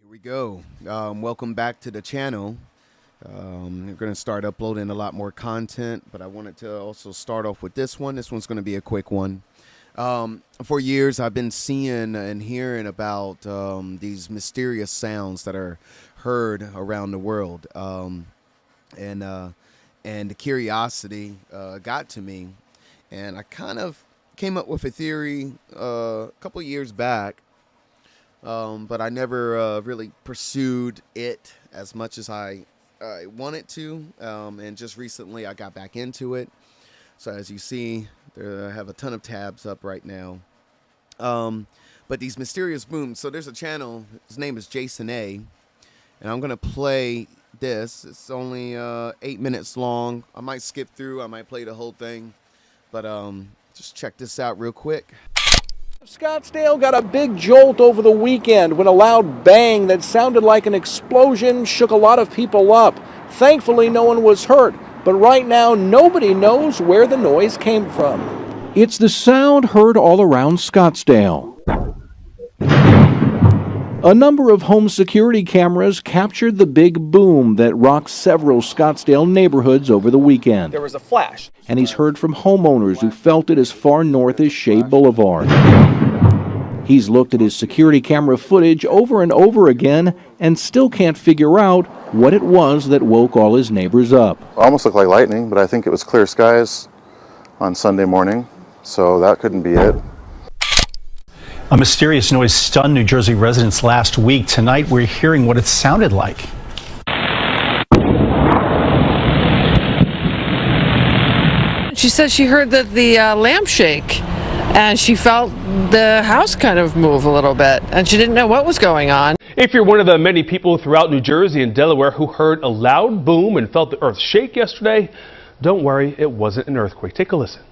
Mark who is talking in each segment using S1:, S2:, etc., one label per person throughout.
S1: Here we go. Welcome back to the channel. We're going to start uploading a lot more content, but I wanted to also start off with this one. This one's going to be a quick one. For years, I've been seeing and hearing about these mysterious sounds that are heard around the world. And the curiosity got to me, and I kind of came up with a theory a couple years back. But I never really pursued it as much as I wanted to, and just recently I got back into it. So as you see, I have a ton of tabs up right now. But these mysterious booms, so there's a channel, his name is Jason A, and I'm going to play this. It's only 8 minutes long. I might skip through, I might play the whole thing, but just check this out real quick.
S2: Scottsdale got a big jolt over the weekend when a loud bang that sounded like an explosion shook a lot of people up. Thankfully, no one was hurt, but right now nobody knows where the noise came from. It's the sound heard all around Scottsdale. A number of home security cameras captured the big boom that rocked several Scottsdale neighborhoods over the weekend.
S3: There was a flash.
S2: And he's heard from homeowners who felt it as far north as Shea Boulevard. He's looked at his security camera footage over and over again and still can't figure out what it was that woke all his neighbors up.
S4: Almost looked like lightning, but I think it was clear skies on Sunday morning, so that couldn't be it.
S5: A mysterious noise stunned New Jersey residents last week. Tonight, we're hearing what it sounded like.
S6: She said she heard the lamp shake, and she felt the house kind of move a little bit, and she didn't know what was going on.
S3: If you're one of the many people throughout New Jersey and Delaware who heard a loud boom and felt the earth shake yesterday, don't worry, it wasn't an earthquake. Take a listen.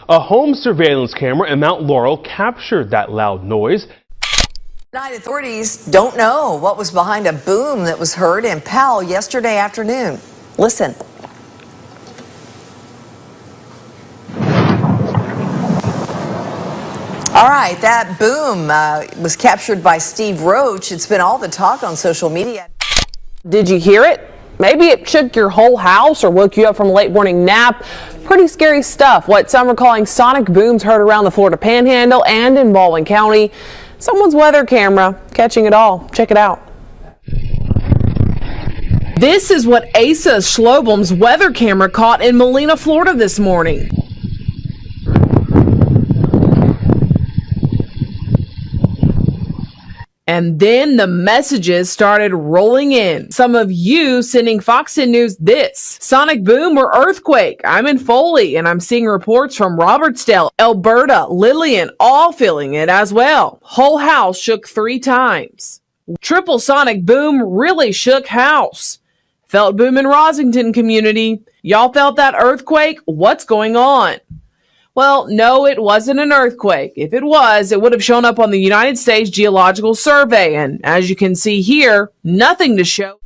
S3: A home surveillance camera in Mount Laurel captured that loud noise.
S7: Tonight, authorities don't know what was behind a boom that was heard in Powell yesterday afternoon. Listen. All right, that boom was captured by Steve Roach. It's been all the talk on social media.
S8: Did you hear it? Maybe it shook your whole house or woke you up from a late morning nap. Pretty scary stuff. What some are calling sonic booms heard around the Florida Panhandle and in Baldwin County. Someone's weather camera catching it all. Check it out.
S6: This is what Asa Schlobel's weather camera caught in Molina, Florida this morning. And then the messages started rolling in. Some of you sending Fox 10 News this. Sonic boom or earthquake. I'm in Foley and I'm seeing reports from Robertsdale, Alberta, Lillian, all feeling it as well. Whole house shook 3 times. Triple sonic boom really shook house. Felt boom in Rosington community. Y'all felt that earthquake? What's going on? Well, no, it wasn't an earthquake. If it was, it would have shown up on the United States Geological Survey. And as you can see here, nothing to show.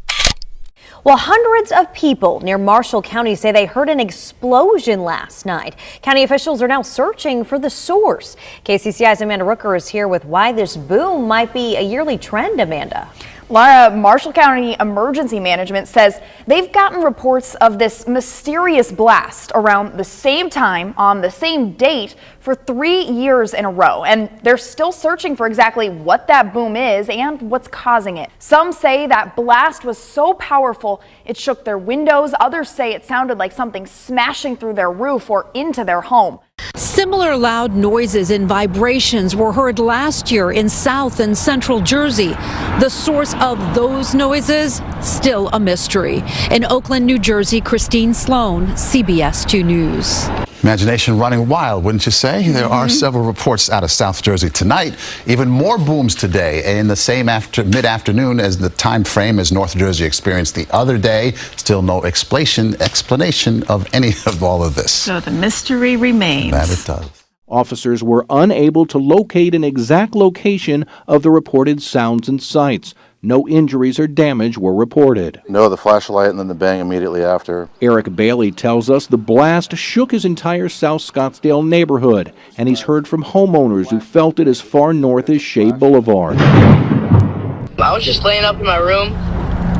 S9: Well, hundreds of people near Marshall County say they heard an explosion last night. County officials are now searching for the source. KCCI's Amanda Rooker is here with why this boom might be a yearly trend, Amanda.
S10: Laura, Marshall County Emergency Management says they've gotten reports of this mysterious blast around the same time on the same date for 3 years in a row. And they're still searching for exactly what that boom is and what's causing it. Some say that blast was so powerful it shook their windows. Others say it sounded like something smashing through their roof or into their home.
S11: Similar loud noises and vibrations were heard last year in South and Central Jersey. The source of those noises, still a mystery. In Oakland, New Jersey, Christine Sloan, CBS 2 News.
S12: Imagination running wild, wouldn't you say? There are several reports out of South Jersey tonight. Even more booms today in the same mid-afternoon as the time frame as North Jersey experienced the other day. Still no explanation of any of all of this.
S13: So the mystery remains.
S12: That it does.
S2: Officers were unable to locate an exact location of the reported sounds and sights. No injuries or damage were reported.
S4: No, the flashlight and then the bang immediately after.
S2: Eric Bailey tells us the blast shook his entire South Scottsdale neighborhood, and he's heard from homeowners who felt it as far north as Shea Boulevard.
S14: I was just laying up in my room,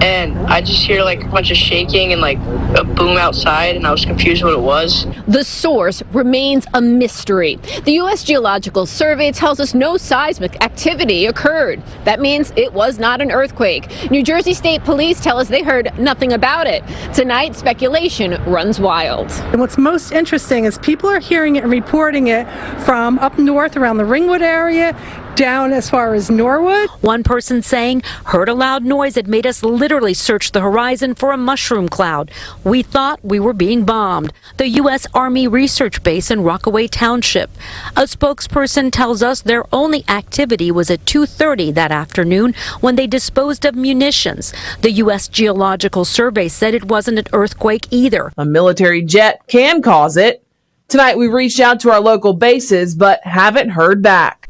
S14: and I just hear like a bunch of shaking and like a boom outside, and I was confused what it was.
S15: The source remains a mystery. The U.S. Geological Survey tells us no seismic activity occurred. That means it was not an earthquake. New Jersey State Police tell us they heard nothing about it. Tonight, speculation runs wild.
S16: And what's most interesting is people are hearing it and reporting it from up north around the Ringwood area, down as far as Norwood.
S11: One person saying, heard a loud noise that made us literally search the horizon for a mushroom cloud. We thought we were being bombed. The U.S. Army Research Base in Rockaway Township. A spokesperson tells us their only activity was at 2:30 that afternoon when they disposed of munitions. The U.S. Geological Survey said it wasn't an earthquake either.
S6: A military jet can cause it. Tonight we reached out to our local bases but haven't heard back.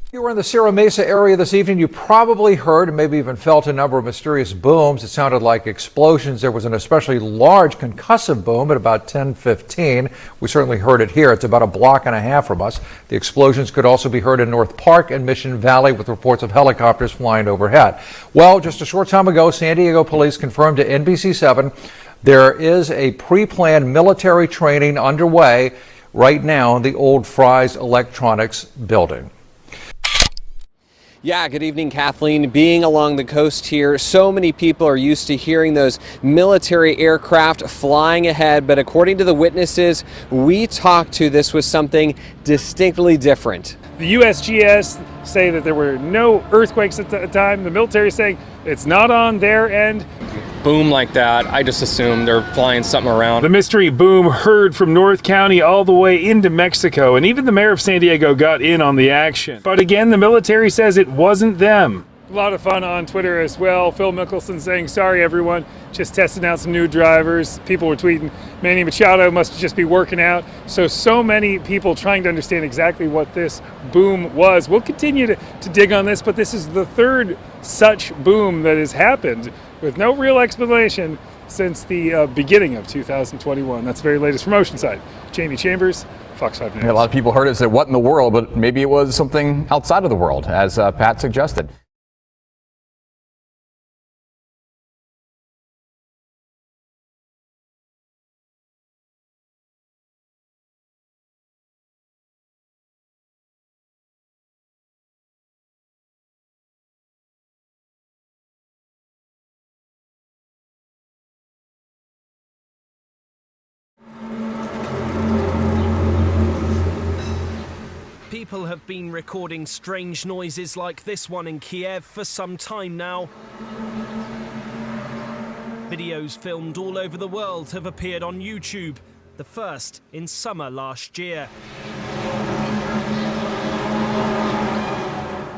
S2: If you were in the Sierra Mesa area this evening, you probably heard and maybe even felt a number of mysterious booms. It sounded like explosions. There was an especially large concussive boom at about 10:15. We certainly heard it here. It's about a block and a half from us. The explosions could also be heard in North Park and Mission Valley with reports of helicopters flying overhead. Well, just a short time ago, San Diego police confirmed to NBC7 there is a pre-planned military training underway right now in the old Fry's Electronics building.
S17: Yeah, good evening, Kathleen. Being along the coast here, so many people are used to hearing those military aircraft flying ahead, but according to the witnesses we talked to, this was something distinctly different.
S18: The USGS say that there were no earthquakes at the time. The military is saying it's not on their end.
S19: Boom like that, I just assumed they're flying something around.
S18: The mystery boom heard from North County all the way into Mexico, and even the mayor of San Diego got in on the action. But again, the military says it wasn't them. A lot of fun on Twitter as well. Phil Mickelson saying, sorry everyone, just testing out some new drivers. People were tweeting, Manny Machado must just be working out. So many people trying to understand exactly what this boom was. We'll continue to dig on this, but this is the third such boom that has happened with no real explanation since the beginning of 2021. That's the very latest from Oceanside. Jamie Chambers, Fox 5 News.
S20: A lot of people heard it and said, what in the world? But maybe it was something outside of the world, as Pat suggested.
S21: People have been recording strange noises like this one in Kiev for some time now. Videos filmed all over the world have appeared on YouTube, the first in summer last year.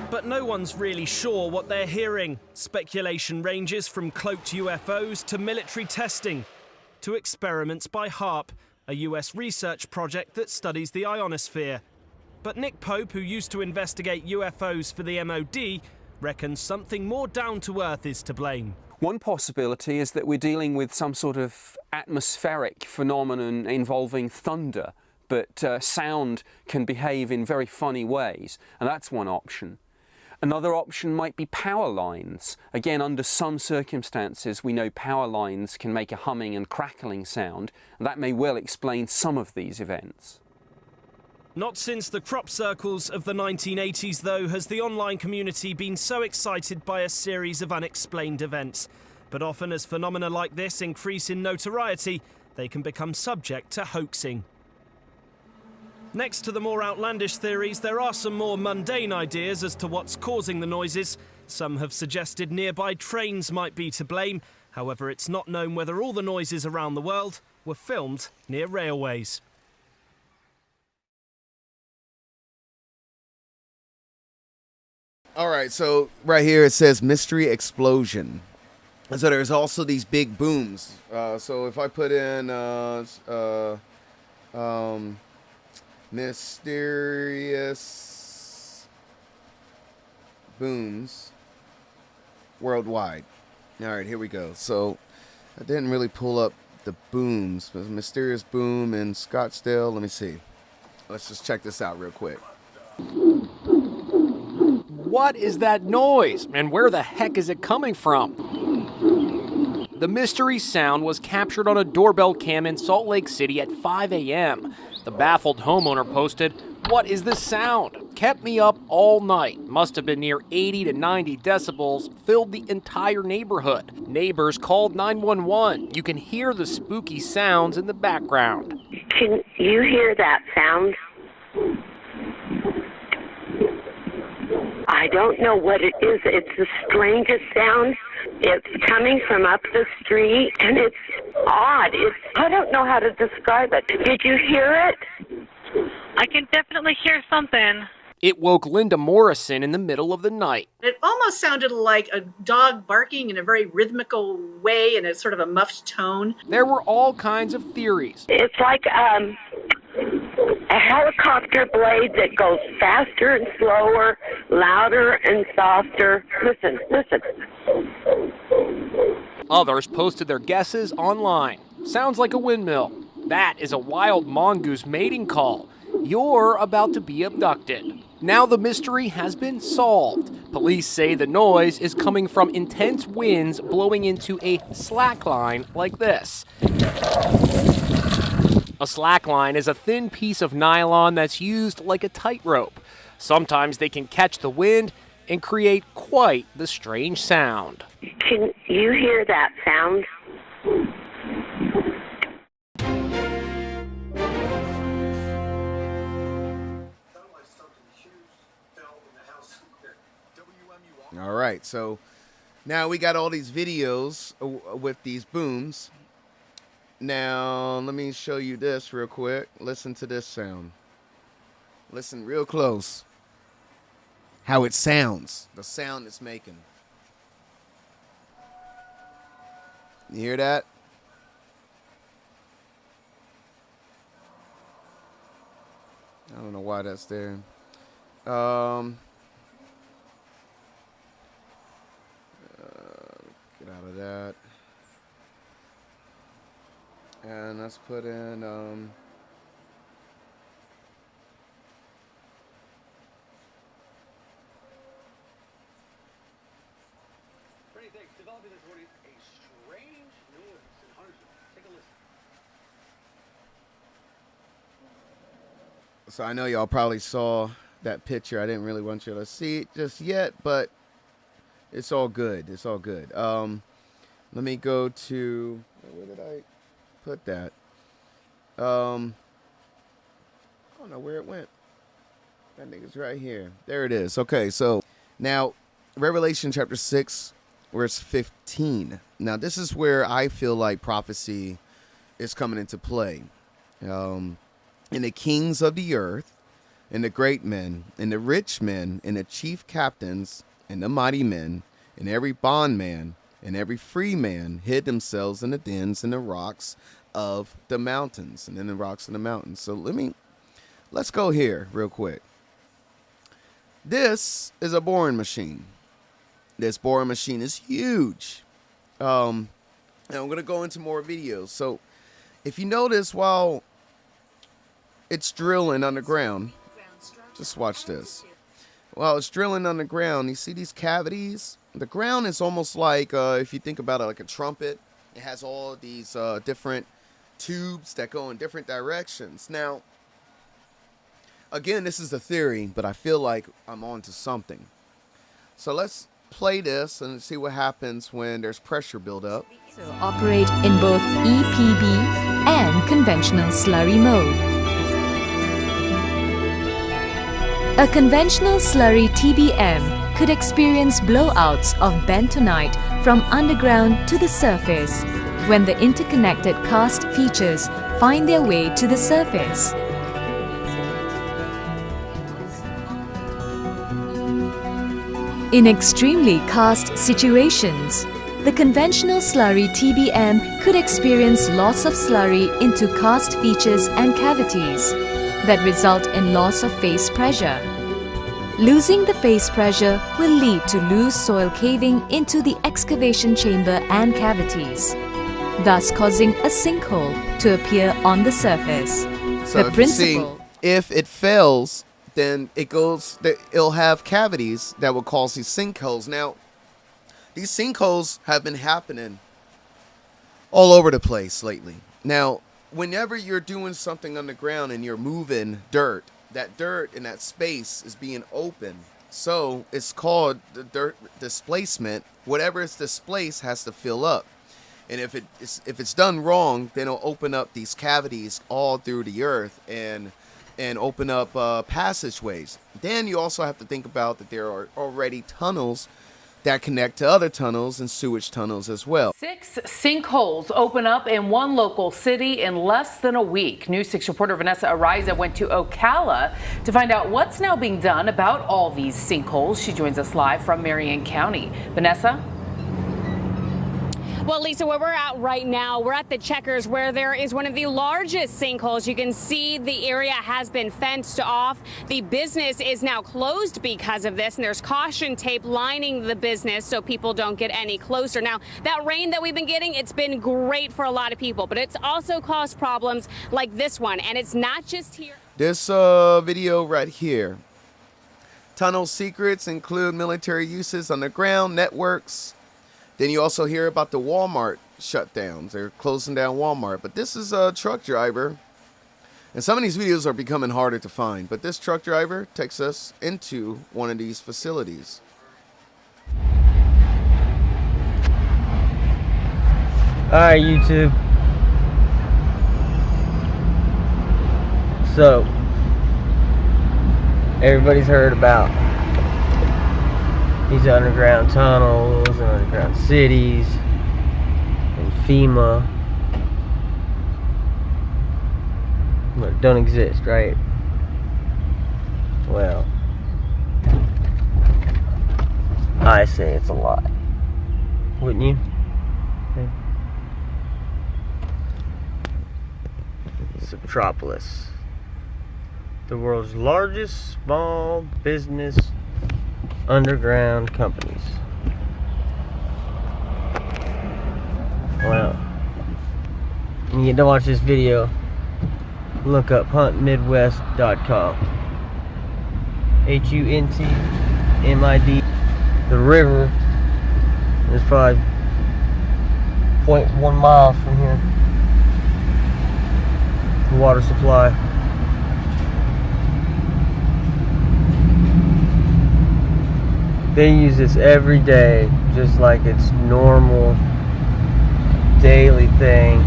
S21: But no one's really sure what they're hearing. Speculation ranges from cloaked UFOs to military testing, to experiments by HAARP, a US research project that studies the ionosphere. But Nick Pope, who used to investigate UFOs for the MOD, reckons something more down-to-earth is to blame.
S22: One possibility is that we're dealing with some sort of atmospheric phenomenon involving thunder, but sound can behave in very funny ways, and that's one option. Another option might be power lines. Again, under some circumstances, we know power lines can make a humming and crackling sound, and that may well explain some of these events.
S21: Not since the crop circles of the 1980s, though, has the online community been so excited by a series of unexplained events. But often as phenomena like this increase in notoriety, they can become subject to hoaxing. Next to the more outlandish theories, there are some more mundane ideas as to what's causing the noises. Some have suggested nearby trains might be to blame. However, it's not known whether all the noises around the world were filmed near railways.
S1: All right, so right here it says mystery explosion. So there's also these big booms. So if I put in mysterious booms, worldwide. All right, here we go. So I didn't really pull up the booms. There's a mysterious boom in Scottsdale. Let me see. Let's just check this out real quick.
S2: What is that noise, and where the heck is it coming from? The mystery sound was captured on a doorbell cam in Salt Lake City at 5 a.m. The baffled homeowner posted, "What is this sound? Kept me up all night. Must have been near 80 to 90 decibels, filled the entire neighborhood. Neighbors called 911. You can hear the spooky sounds in the background."
S3: Can you hear that sound? I don't know what it is. It's the strangest sound. It's coming from up the street, and it's odd. I don't know how to describe it. Did you hear it?
S5: I can definitely hear something.
S2: It woke Linda Morrison in the middle of the night.
S5: It almost sounded like a dog barking in a very rhythmical way in a sort of a muffled tone.
S2: There were all kinds of theories.
S3: It's like a helicopter blade that goes faster and slower, louder and softer. Listen, listen.
S2: Others posted their guesses online. Sounds like a windmill. That is a wild mongoose mating call. You're about to be abducted. Now the mystery has been solved. Police say the noise is coming from intense winds blowing into a slackline like this. A slackline is a thin piece of nylon that's used like a tightrope. Sometimes they can catch the wind and create quite the strange sound.
S3: Can you hear that sound?
S1: All right, so now we got all these videos with these booms. Now, let me show you this real quick. Listen to this sound. Listen real close. How it sounds. The sound it's making. You hear that? I don't know why that's there. Get out of that. And let's put in
S2: Developing authority, a strange noise in Huntersville. Take a listen.
S1: So I know y'all probably saw that picture. I didn't really want you to see it just yet, but it's all good. It's all good. Let me go to, where did I put that? I don't know where it went. That nigga's right here. There it is. Okay, so now Revelation chapter 6, verse 15. Now this is where I feel like prophecy is coming into play. And the kings of the earth, and the great men, and the rich men, and the chief captains, and the mighty men, and every bondman, and every free man hid themselves in the dens and the rocks of the mountains, and in the rocks of the mountains. So let's go here real quick. This is a boring machine. This boring machine is huge. And I'm going to go into more videos. So if you notice, while it's drilling underground, just watch this. While it's drilling underground, you see these cavities? The ground is almost like, if you think about it, like a trumpet. It has all these different tubes that go in different directions. Now, again, this is a theory, but I feel like I'm on to something. So let's play this and see what happens when there's pressure buildup.
S23: So operate in both EPB and conventional slurry mode. A conventional slurry TBM could experience blowouts of bentonite from underground to the surface when the interconnected karst features find their way to the surface. In extremely karst situations, the conventional slurry TBM could experience loss of slurry into karst features and cavities that result in loss of phase pressure. Losing the face pressure will lead to loose soil caving into the excavation chamber and cavities, thus causing a sinkhole to appear on the surface.
S1: So if it fails, then it'll have cavities that will cause these sinkholes. Now, these sinkholes have been happening all over the place lately. Now, whenever you're doing something underground and you're moving dirt, that dirt in that space is being open. So it's called the dirt displacement. Whatever is displaced has to fill up. And if it's done wrong, then it'll open up these cavities all through the earth and open up passageways. Then you also have to think about that there are already tunnels that connect to other tunnels and sewage tunnels as well.
S7: 6 sinkholes open up in one local city in less than a week. News 6 reporter Vanessa Ariza went to Ocala to find out what's now being done about all these sinkholes. She joins us live from Marion County. Vanessa?
S8: Well, Lisa, where we're at right now, we're at the Checkers, where there is one of the largest sinkholes. You can see the area has been fenced off. The business is now closed because of this, and there's caution tape lining the business so people don't get any closer. Now, that rain that we've been getting, it's been great for a lot of people, but it's also caused problems like this one, and it's not just here.
S1: This video right here. Tunnel secrets include military uses underground networks. Then you also hear about the Walmart shutdowns. They're closing down Walmart. But this is a truck driver. And some of these videos are becoming harder to find. But this truck driver takes us into one of these facilities.
S9: Alright, YouTube. So, everybody's heard about these underground tunnels and underground cities and FEMA. But don't exist, right? Well, I say it's a lie. Wouldn't you? Okay. Subtropolis, the world's largest small business underground companies. Well, when you get to watch this video, look up huntmidwest.com. HUNTMID. The river is probably 0.1 miles from here. The water supply. They use this every day, just like it's normal daily thing.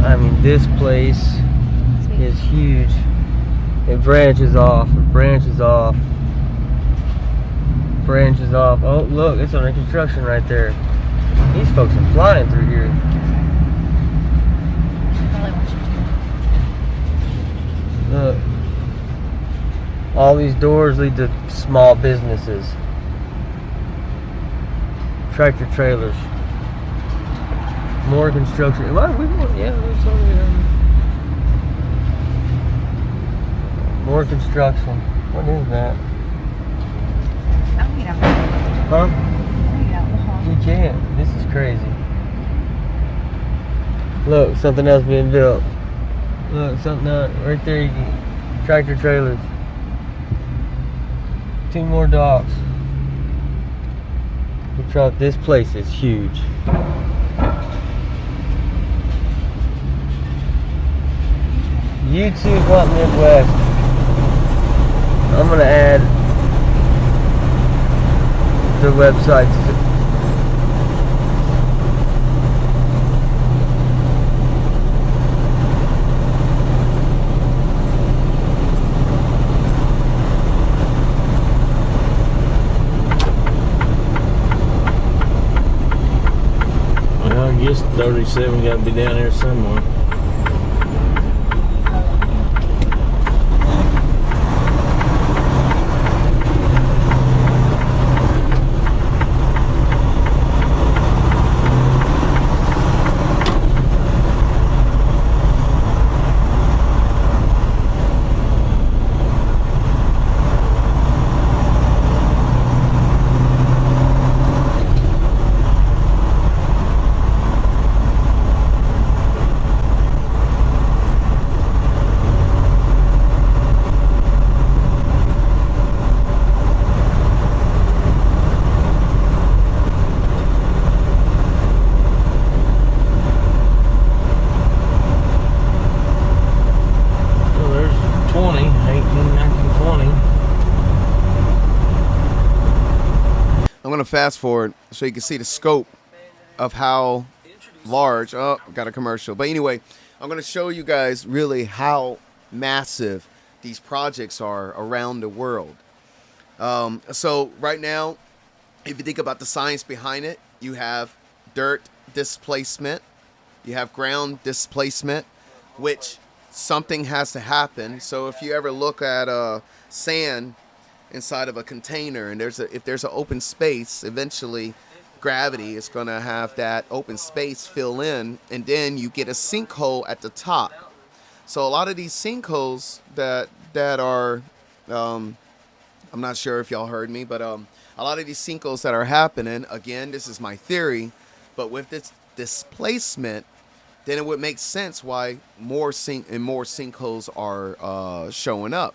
S9: I mean, this place is huge. It branches off, it branches off, branches off. Oh, look, it's under construction right there. These folks are flying through here. Look. All these doors lead to small businesses. Tractor trailers. More construction. Yeah, there's something. More construction. What is that? Huh? You can't. This is crazy. Look, something else being built. Look, something else. Right there, you can. Tractor trailers. 2 more docks. This place is huge. YouTube Hunt Midwest. I'm gonna add the website to
S24: I guess 37 got to be down there somewhere.
S1: fast forward so you can see the scope of how large. Oh, got a commercial. But anyway, I'm going to show you guys really how massive these projects are around the world. So right now, if you think about the science behind it, you have dirt displacement, you have ground displacement, which something has to happen. So if you ever look at sand inside of a container, and if there's an open space, eventually gravity is going to have that open space fill in, and then you get a sinkhole at the top. So a lot of these sinkholes that are, I'm not sure if y'all heard me, but a lot of these sinkholes that are happening, again, this is my theory, but with this displacement, then it would make sense why more sinkholes are showing up.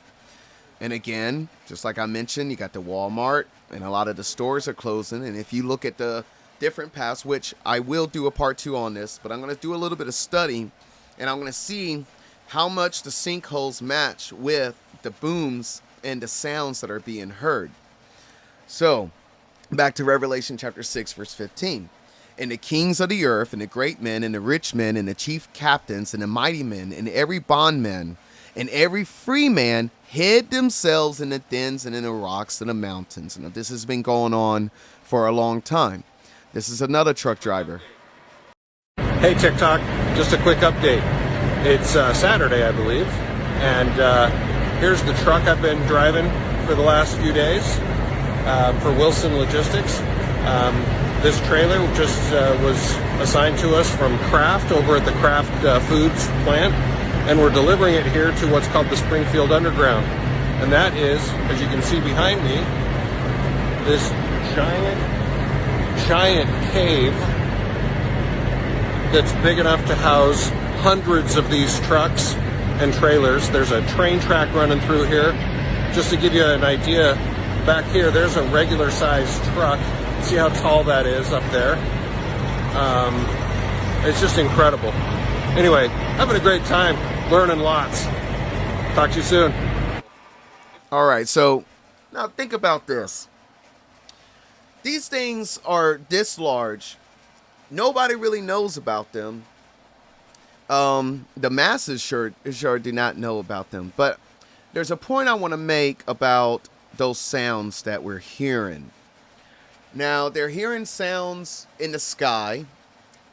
S1: And again, just like I mentioned, you got the Walmart, and a lot of the stores are closing. And if you look at the different paths, which I will do a part 2 on this, but I'm going to do a little bit of study, and I'm going to see how much the sinkholes match with the booms and the sounds that are being heard. So, back to Revelation chapter 6, verse 15. And the kings of the earth, and the great men, and the rich men, and the chief captains, and the mighty men, and every bondman, and every free man hid themselves in the dens and in the rocks and the mountains. And this has been going on for a long time. This is another truck driver.
S4: Hey, TikTok, just a quick update. It's Saturday, I believe, and here's the truck I've been driving for the last few days for Wilson Logistics. This trailer just was assigned to us from Kraft over at the Kraft Foods plant, and we're delivering it here to what's called the Springfield Underground. And that is, as you can see behind me, this giant cave that's big enough to house hundreds of these trucks and trailers. There's a train track running through here. Just to give you an idea, back here there's a regular sized truck. See how tall that is up there? It's just incredible. Anyway, having a great time, learning lots. Talk to you soon.
S1: All right, so now think about this. These things are this large. Nobody really knows about them. The masses sure do not know about them. But there's a point I want to make about those sounds that we're hearing. Now, they're hearing sounds in the sky.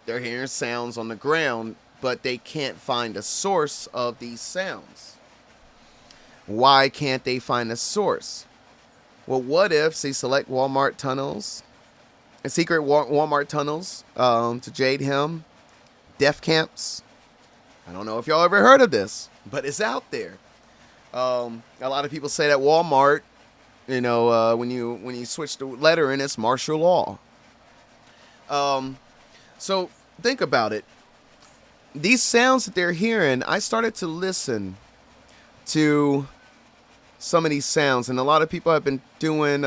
S1: They're hearing sounds on the ground, but they can't find a source of these sounds. Why can't they find a source? Well, what if, say, select Walmart tunnels, secret Walmart tunnels to Jade Him, death camps. I don't know if y'all ever heard of this, but it's out there. A lot of people say that Walmart, when you switch the letter in, it's martial law. So think about it. These sounds that they're hearing, I started to listen to some of these sounds, and a lot of people have been doing,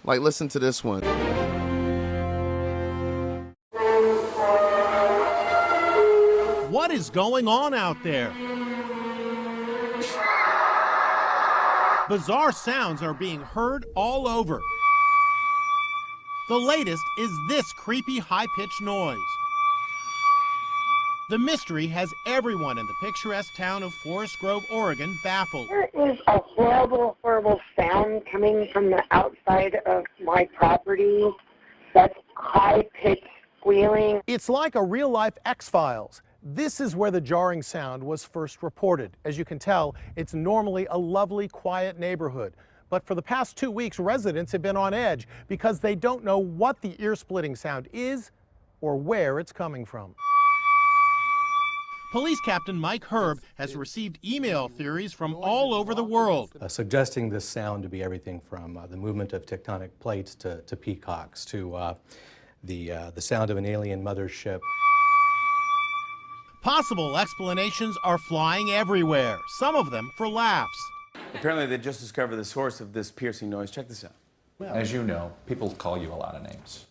S1: listen to this one.
S10: What is going on out there? Bizarre sounds are being heard all over. The latest is this creepy high-pitched noise. The mystery has everyone in the picturesque town of Forest Grove, Oregon, baffled.
S3: There is a horrible, horrible sound coming from the outside of my property. That's high-pitched squealing.
S10: It's like a real-life X-Files. This is where the jarring sound was first reported. As you can tell, it's normally a lovely, quiet neighborhood. But for the past 2 weeks, residents have been on edge because they don't know what the ear-splitting sound is or where it's coming from. Police Captain Mike Herb has received email theories from all over the world.
S12: Suggesting this sound to be everything from the movement of tectonic plates to peacocks to the sound of an alien mothership.
S10: Possible explanations are flying everywhere, some of them for laughs.
S13: Apparently they just discovered the source of this piercing noise. Check this out.
S20: As you know, people call you a lot of names.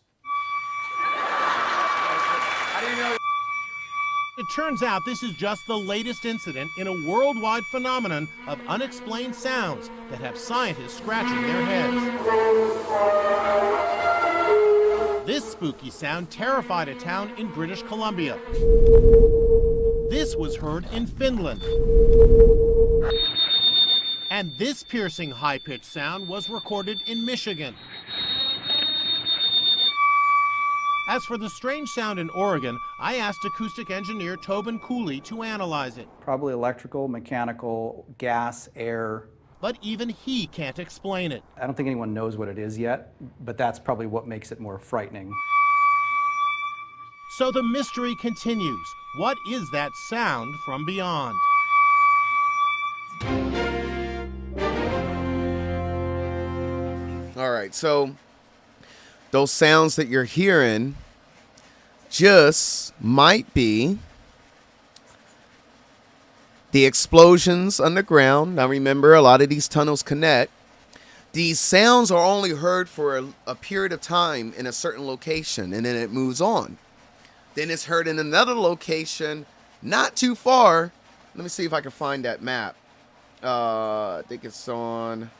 S13: How do you know?
S10: It turns out this is just the latest incident in a worldwide phenomenon of unexplained sounds that have scientists scratching their heads. spooky sound terrified a town in British Columbia. This was heard in Finland. And this piercing high-pitched sound was recorded in Michigan. As for the strange sound in Oregon, I asked acoustic engineer Tobin Cooley to analyze it.
S11: Probably electrical, mechanical, gas, air.
S10: But even he can't explain it.
S11: I don't think anyone knows what it is yet, but that's probably what makes it more frightening.
S10: So the mystery continues. What is that sound from beyond?
S1: All right, so those sounds that you're hearing just might be the explosions underground. Now remember, a lot of these tunnels connect. These sounds are only heard for a period of time in a certain location, and then it moves on. Then it's heard in another location not too far. Let me see if I can find that map. I think it's on...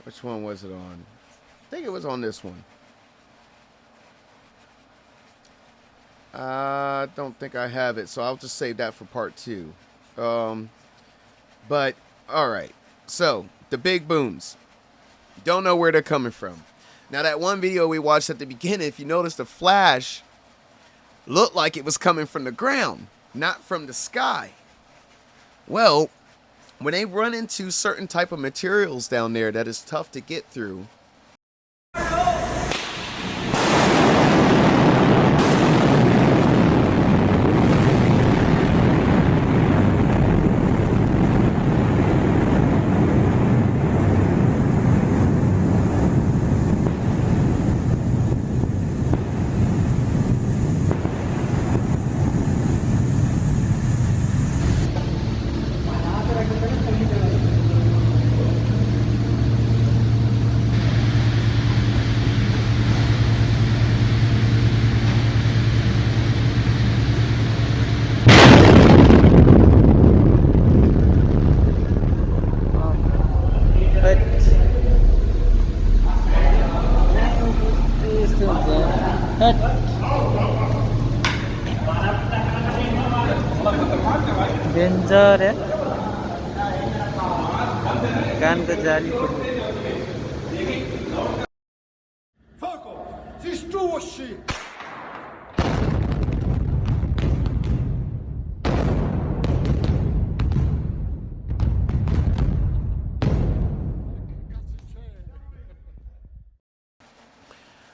S1: Which one was it on? I think it was on this one. I don't think I have it, so I'll just save that for part 2. But, all right. So, the big booms. Don't know where they're coming from. Now, that one video we watched at the beginning, if you notice, the flash looked like it was coming from the ground, not from the sky. Well, when they run into certain type of materials down there that is tough to get through,
S14: danger है कानको जाली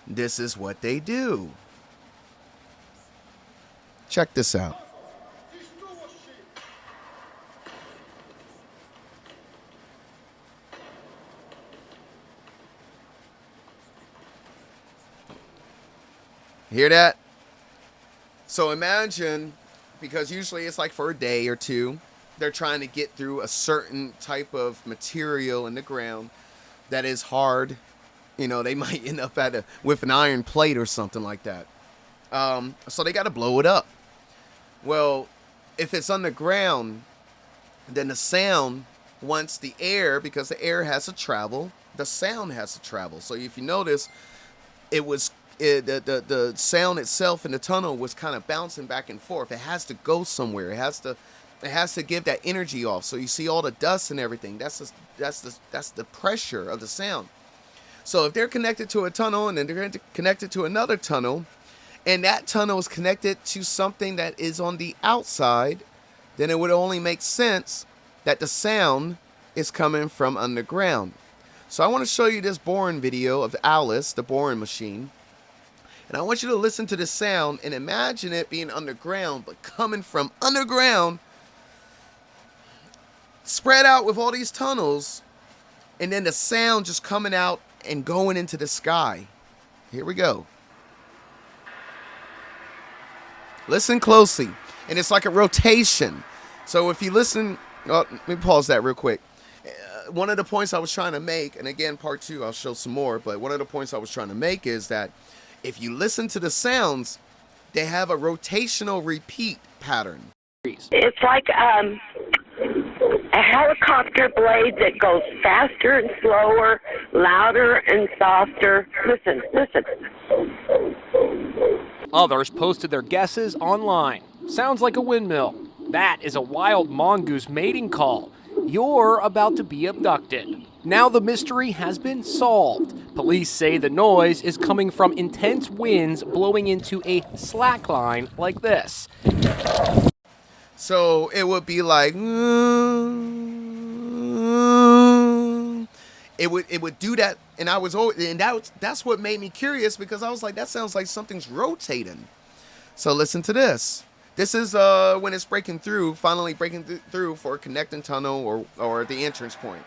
S1: this is what they do. Check this out. Hear that? So imagine, because usually it's like for a day or two, they're trying to get through a certain type of material in the ground that is hard. You know, they might end up with an iron plate or something like that. So they got to blow it up. Well, if it's underground, then the sound wants the air, because the air has to travel, the sound has to travel. So if you notice, the sound itself in the tunnel was kind of bouncing back and forth. It has to go somewhere. It has to give that energy off. So you see all the dust and everything. That's the pressure of the sound. So if they're connected to a tunnel and then they're connected to another tunnel, and that tunnel is connected to something that is on the outside, then it would only make sense that the sound is coming from underground. So I want to show you this boring video of Alice, the boring machine. And I want you to listen to the sound and imagine it being underground, but coming from underground, spread out with all these tunnels, and then the sound just coming out and going into the sky. Here we go. Listen closely. And it's like a rotation. So if you listen, let me pause that real quick. One of the points I was trying to make, and again, part 2, I'll show some more, but one of the points I was trying to make is that if you listen to the sounds, they have a rotational repeat pattern.
S3: It's like a helicopter blade that goes faster and slower, louder and softer. Listen, listen.
S6: Others posted their guesses online. Sounds like a windmill. That is a wild mongoose mating call. You're about to be abducted. Now the mystery has been solved. Police say the noise is coming from intense winds blowing into a slackline like this.
S1: So it would be like, it would do that, and that's what made me curious, because I was like, that sounds like something's rotating. So listen to this. This is when it's breaking through, finally breaking through for a connecting tunnel or the entrance point.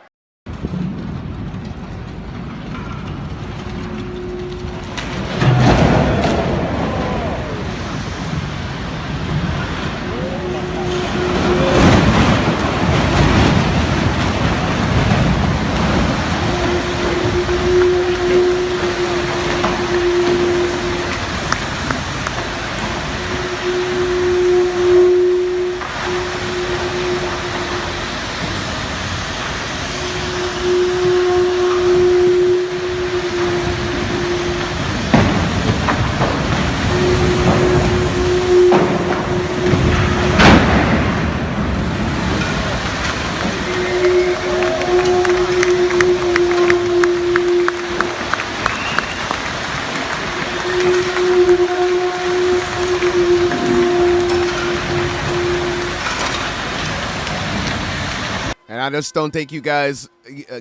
S1: And I just don't think you guys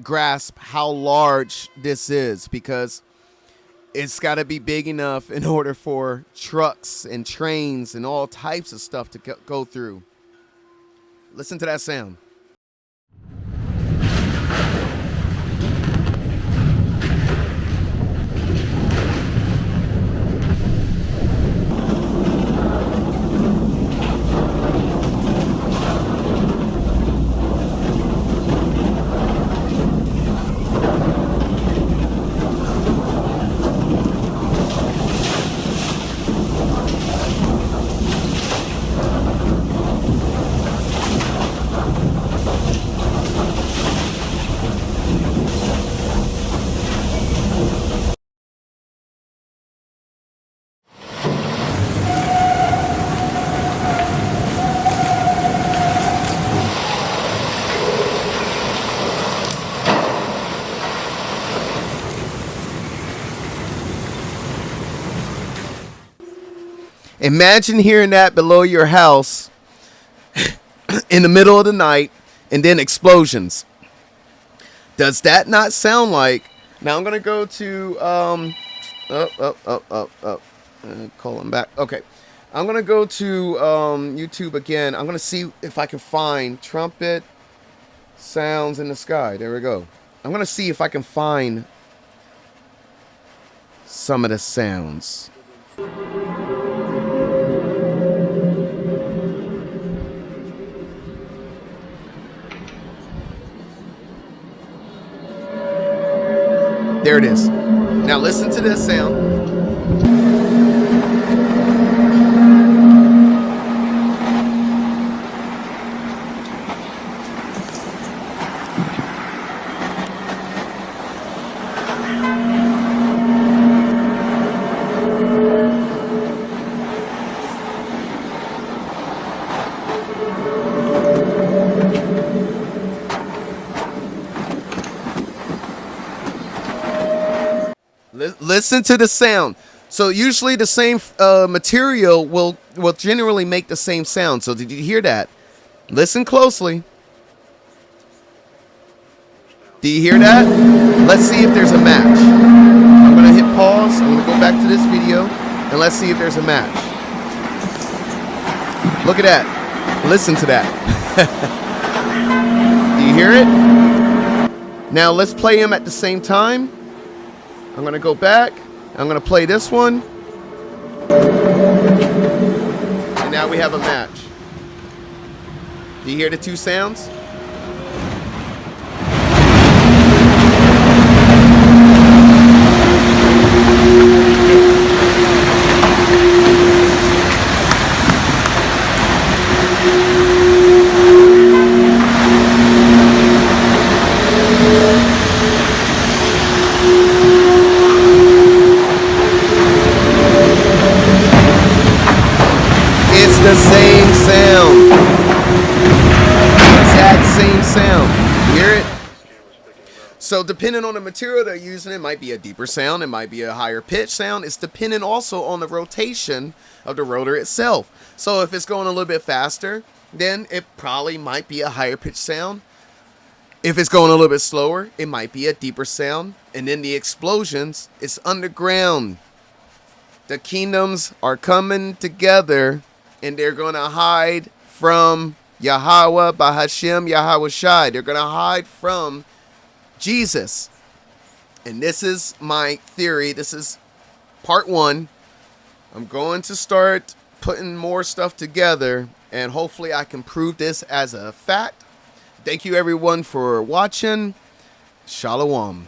S1: grasp how large this is, because it's got to be big enough in order for trucks and trains and all types of stuff to go through. Listen to that sound. Imagine hearing that below your house in the middle of the night, and then explosions. Does that not sound like? Now I'm gonna go to call him back. Okay, I'm gonna go to YouTube again. I'm gonna see if I can find trumpet sounds in the sky. There we go. I'm gonna see if I can find some of the sounds. There it is. Now listen to this sound. Listen to the sound. So usually the same material will generally make the same sound. So did you hear that? Listen closely. Do you hear that? Let's see if there's a match. I'm going to hit pause. I'm going to go back to this video, and let's see if there's a match. Look at that. Listen to that. Do you hear it? Now let's play them at the same time. I'm going to go back. I'm going to play this one. And now we have a match. Do you hear the two sounds? So depending on the material they're using, it might be a deeper sound, it might be a higher pitch sound. It's dependent also on the rotation of the rotor itself. So if it's going a little bit faster, then it probably might be a higher pitch sound. If it's going a little bit slower, it might be a deeper sound. And then the explosions, it's underground. The kingdoms are coming together, and they're going to hide from Yahweh, Bahashem, Yahweh Shai. They're going to hide from Jesus. And this is my theory. This is part 1. I'm going to start putting more stuff together, and hopefully I can prove this as a fact. Thank you everyone for watching. Shalom.